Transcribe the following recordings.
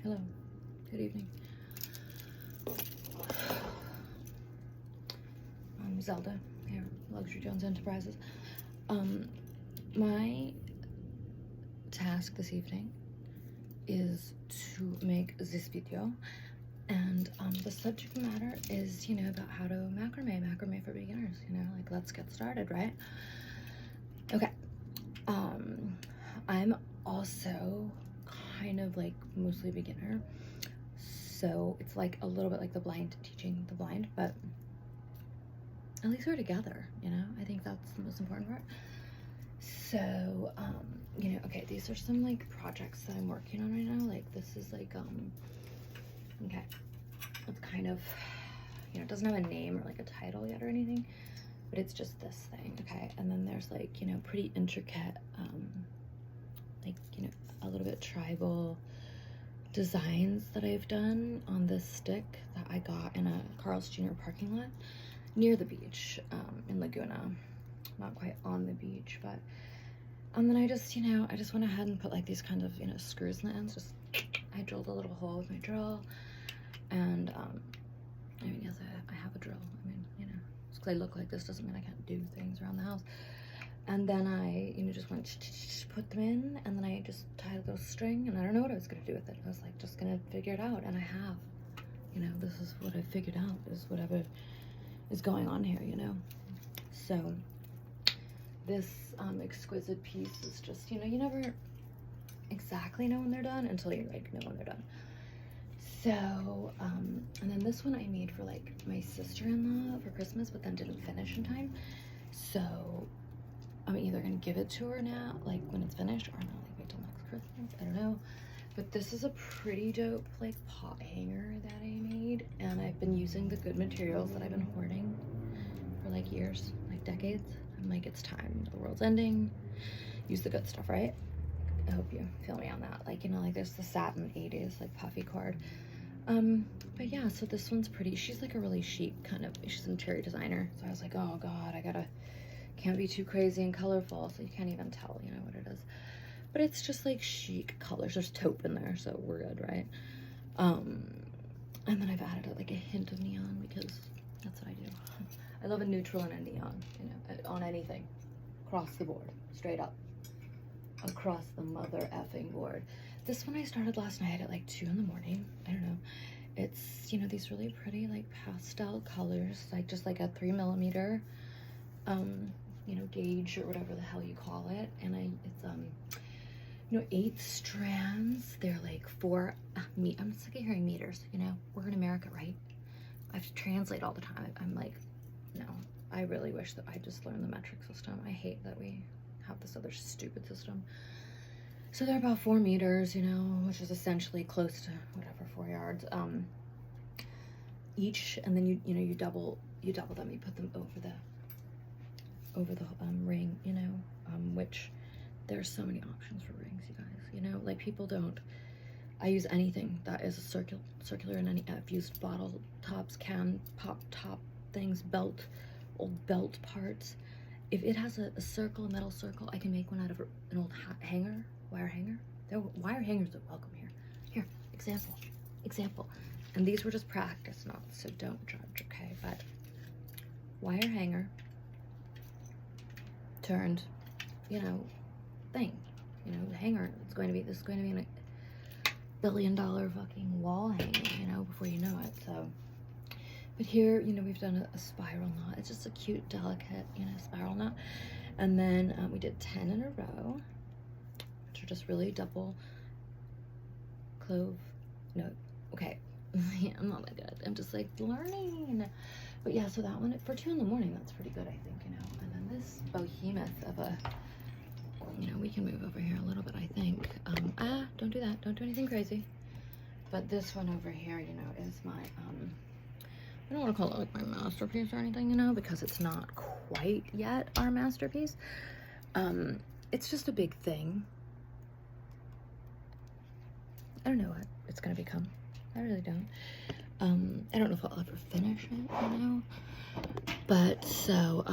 Hello, good evening. I'm Zelda here, Luxury Jones Enterprises. My task this evening is to make this video, and the subject matter is, you know, about how to macrame for beginners, you know, like let's get started, right? Okay. I'm also kind of like mostly beginner, so it's like a little bit like the blind teaching the blind, but at least we're together, you know. I think that's the most important part. So you know, okay, these are some like projects that I'm working on right now. Like this is like okay, it's kind of, you know, it doesn't have a name or like a title yet or anything, but it's just this thing. Okay, and then there's like, you know, pretty intricate like, you know, a little bit tribal designs that I've done on this stick that I got in a Carl's Jr. parking lot near the beach in Laguna. Not quite on the beach, but then I just, you know, I just went ahead and put like these kind of, you know, screws in the ends. Just I drilled a little hole with my drill, and I mean, yes, I have a drill. I mean, you know, just because I look like this doesn't mean I can't do things around the house. And then I, you know, just went put them in, and then I just tied a little string, and I don't know what I was gonna do with it. I was like, just gonna figure it out, and I have. You know, this is what I figured out, is whatever is going on here, you know. So this exquisite piece is just, you know, you never exactly know when they're done until you like know when they're done. So and then this one I made for like my sister-in-law for Christmas, but then didn't finish in time. So I'm either gonna give it to her now, like when it's finished, or not, like wait till next Christmas. I don't know. But this is a pretty dope like pot hanger that I made, and I've been using the good materials that I've been hoarding for like years, like decades. I'm like, it's time. The world's ending. Use the good stuff, right? I hope you feel me on that. Like, you know, like there's the satin 80s like puffy cord. But yeah, so this one's pretty. She's like a really chic kind of. She's an interior designer, so I was like, oh god, can't be too crazy and colorful, so you can't even tell, you know, what it is. But it's just like chic colors. There's taupe in there, so we're good, right? And then I've added like a hint of neon because that's what I do. I love a neutral and a neon, you know, on anything, across the board, straight up, across the mother effing board. This one I started last night at like 2 in the morning. I don't know. It's, you know, these really pretty like pastel colors, like just like a 3mm you know, gauge or whatever the hell you call it, and it's you know, 8 strands. They're like 4 I'm sick of hearing meters, you know, we're in America, right? I have to translate all the time. I'm like, no, I really wish that I just learned the metric system. I hate that we have this other stupid system. So they're about 4 meters, you know, which is essentially close to whatever, 4 yards each, and then you know, you double them, you put them over the ring, you know, which there's so many options for rings, you guys, you know, like people don't. I use anything that is a circular, and I've used bottle tops, can pop top things, old belt parts. If it has a circle, a metal circle, I can make one out of an old hanger, wire hanger. Wire hangers are welcome here. Here, example. And these were just practice knots, so don't judge, okay? But wire hanger turned, you know, thing, you know, the hanger. This is going to be a $1 billion fucking wall hanger, you know, before you know it. So, but here, you know, we've done a spiral knot. It's just a cute, delicate, you know, spiral knot. And then we did 10 in a row, which are just really double clove. No, okay. Yeah, I'm not that good. I'm just like learning. But yeah, so that one for 2 in the morning, that's pretty good, I think, you know. And then this behemoth of a, you know, we can move over here a little bit, I think. Don't do that. Don't do anything crazy. But this one over here, you know, is my, I don't want to call it like my masterpiece or anything, you know, because it's not quite yet our masterpiece. It's just a big thing. I don't know what it's going to become. I really don't. I don't know if I'll ever finish it, you know. But so,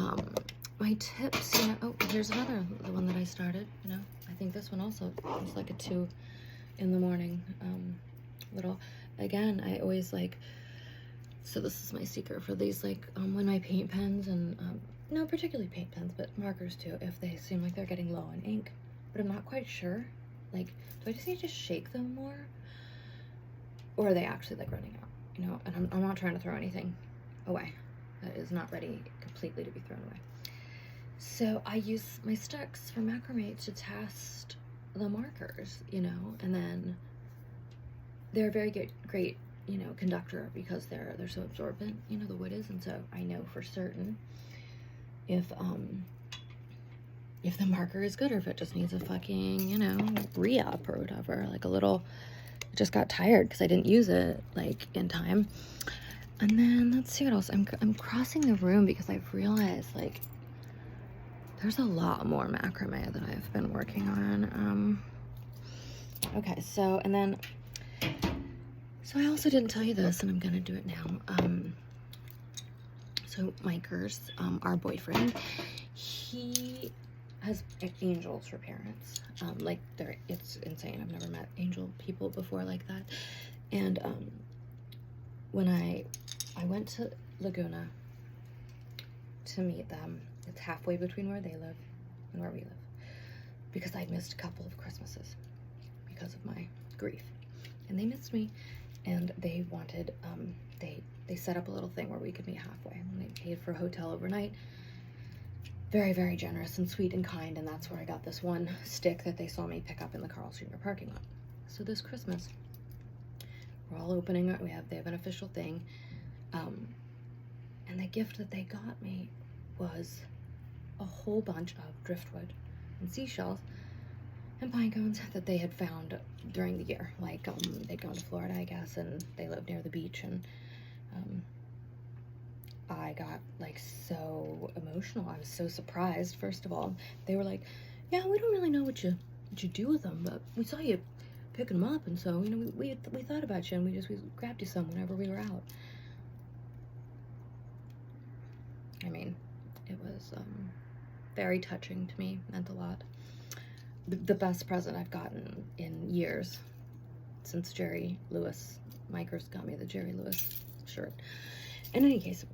my tips, you know, oh, here's another, the one that I started, you know. I think this one also was like a 2 in the morning. little, again, I always like, so this is my secret for these, like, when my paint pens and, no, particularly paint pens, but markers too, if they seem like they're getting low on ink, but I'm not quite sure, like, do I just need to shake them more? Or are they actually, like, running out, you know? And I'm not trying to throw anything away that is not ready completely to be thrown away. So I use my sticks for macrame to test the markers, you know, and then they're a very great, you know, conductor because they're so absorbent, you know, the wood is, and so I know for certain if the marker is good or if it just needs a fucking, you know, re-up or whatever, like a little, it just got tired because I didn't use it like in time. And then let's see what else. I'm crossing the room because I've realized like there's a lot more macrame that I've been working on. Okay, so and then so I also didn't tell you this, and I'm gonna do it now. So Mikers, our boyfriend, he has angels for parents. Like it's insane. I've never met angel people before like that. And when I went to Laguna to meet them, it's halfway between where they live and where we live, because I'd missed a couple of Christmases because of my grief, and they missed me, and they wanted they set up a little thing where we could meet halfway, and they paid for a hotel overnight. Very, very generous and sweet and kind, and that's where I got this one stick that they saw me pick up in the Carl Jr. parking lot. So this Christmas, we're all opening it. They have an official thing, and the gift that they got me was a whole bunch of driftwood and seashells and pine cones that they had found during the year. Like they'd gone to Florida, I guess, and they lived near the beach, and I got like so emotional. I was so surprised. First of all, they were like, "Yeah, we don't really know what you do with them, but we saw you picking them up, and so you know we thought about you, and we grabbed you some whenever we were out." I mean, it was very touching to me. Meant a lot. The best present I've gotten in years, since Jerry Lewis Mikers got me the Jerry Lewis shirt. In any case,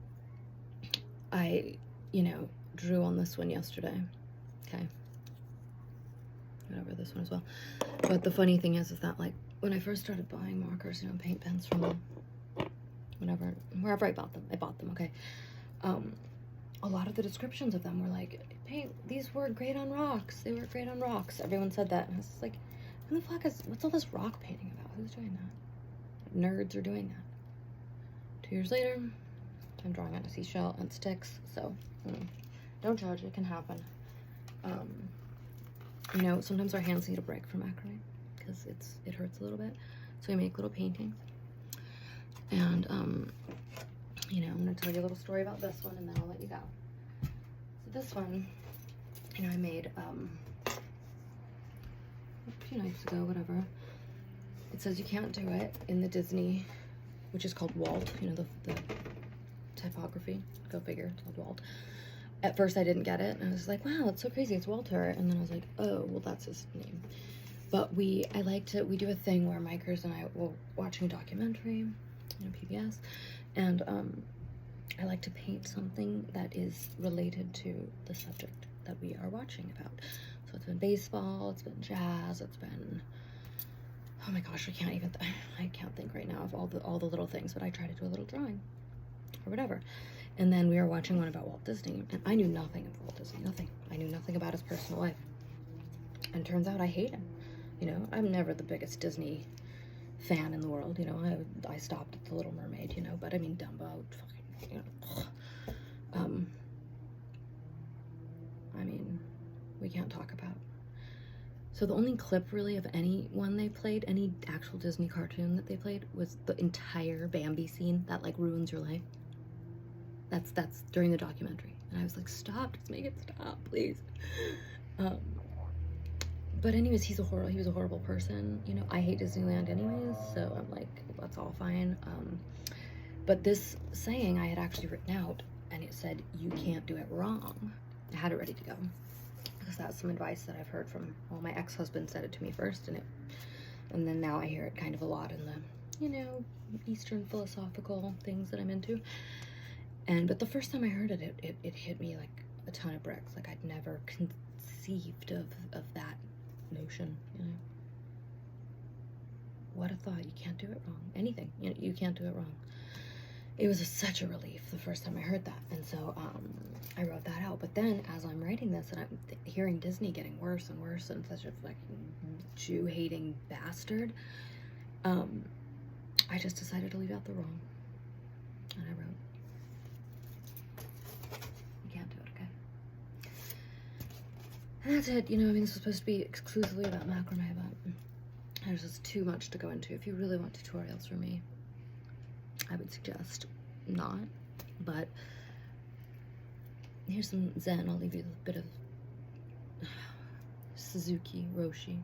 I, you know, drew on this one yesterday. Okay. Whatever, this one as well. But the funny thing is that, like, when I first started buying markers, you know, paint pens from wherever I bought them, okay? A lot of the descriptions of them were like, these were great on rocks. They were great on rocks. Everyone said that. And I was just like, who the fuck what's all this rock painting about? Who's doing that? Nerds are doing that. 2 years later, I'm drawing on a seashell and sticks, so don't judge, it can happen. You know, sometimes our hands need a break from macrame because it hurts a little bit, so we make little paintings. And you know, I'm gonna tell you a little story about this one, and then I'll let you go. So this one, you know, I made a few nights ago, whatever. It says you can't do it in the Disney, which is called Walt, you know, the typography, go figure, it's called Walt. At first I didn't get it, and I was like, wow, it's so crazy, it's Walter. And then I was like, oh, well, that's his name. But we do a thing where Mikers and I will watching a documentary, you know, PBS, and I like to paint something that is related to the subject that we are watching about. So it's been baseball, it's been jazz, it's been, oh my gosh, I can't think right now of all the little things, but I try to do a little drawing or whatever. And then we were watching one about Walt Disney, and I knew nothing of Walt Disney, nothing. I knew nothing about his personal life. And turns out I hate him. You know, I'm never the biggest Disney fan in the world, you know. I stopped at The Little Mermaid, you know, but I mean Dumbo, fucking, you know. I mean, we can't talk about. So the only clip really of any one they played, any actual Disney cartoon that they played, was the entire Bambi scene that like ruins your life. That's during the documentary, and I was like, stop, just make it stop, please. But anyways, he was a horrible person. You know, I hate Disneyland anyways, so I'm like, that's all fine. But this saying I had actually written out, and it said, you can't do it wrong. I had it ready to go, because that's some advice that I've heard from, well, my ex-husband said it to me first, and And then now I hear it kind of a lot in the, you know, Eastern philosophical things that I'm into. But the first time I heard it, it hit me like a ton of bricks. Like I'd never conceived of that notion, you know. What a thought. You can't do it wrong. Anything. You can't do it wrong. It was such a relief the first time I heard that. And so I wrote that out. But then as I'm writing this and I'm hearing Disney getting worse and worse and such a fucking Jew-hating bastard, I just decided to leave out the wrong. And I wrote, you can't do it, okay? And that's it. You know, I mean, this was supposed to be exclusively about macrame, but there's just too much to go into. If you really want tutorials from me, I would suggest not. But here's some Zen. I'll leave you a bit of Suzuki Roshi.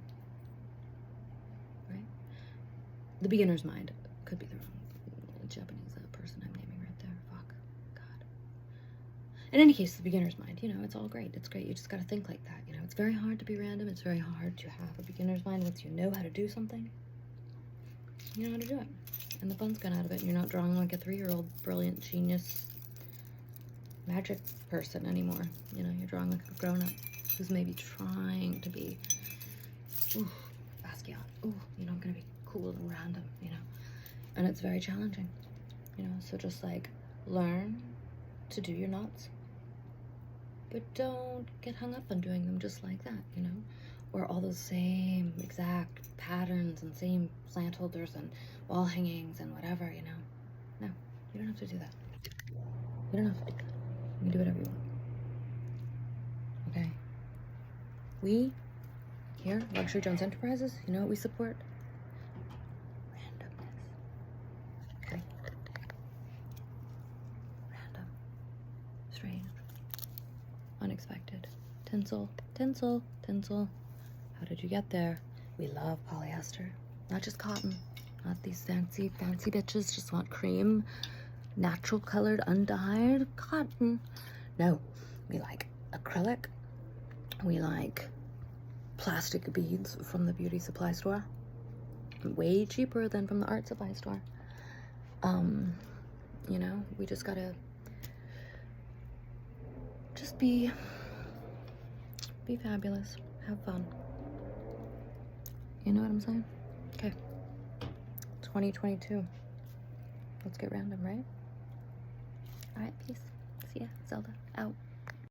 Right? The beginner's mind. Could be the wrong Japanese person I'm naming right there. Fuck. God. In any case, the beginner's mind, you know, it's all great. It's great. You just gotta think like that, you know. It's very hard to be random. It's very hard to have a beginner's mind. Once you know how to do something, you know how to do it. And the fun's gone out of it, and you're not drawing like a 3-year-old brilliant genius magic person anymore. You know, you're drawing like a grown-up who's maybe trying to be, ooh, Basquiat. Ooh, you know, gonna be cool and random, you know. And it's very challenging, you know. So just like learn to do your knots, but don't get hung up on doing them just like that, you know. Or all those same exact patterns and same plant holders and wall hangings and whatever, you know. No, you don't have to do that. You don't have to do that. You can do whatever you want. Okay. We here, Luxury Jones Enterprises, you know what we support? Randomness. Okay. Random. Strange. Unexpected. Tinsel. Tinsel. Tinsel. How did you get there? We love polyester. Not just cotton. Not these fancy bitches just want cream, natural colored, undyed cotton. No, we like acrylic. We like plastic beads from the beauty supply store. Way cheaper than from the art supply store. You know, we just gotta just be fabulous. Have fun. You know what I'm saying? Okay. 2022. Let's get random, right? Alright, peace. See ya. Zelda. Out.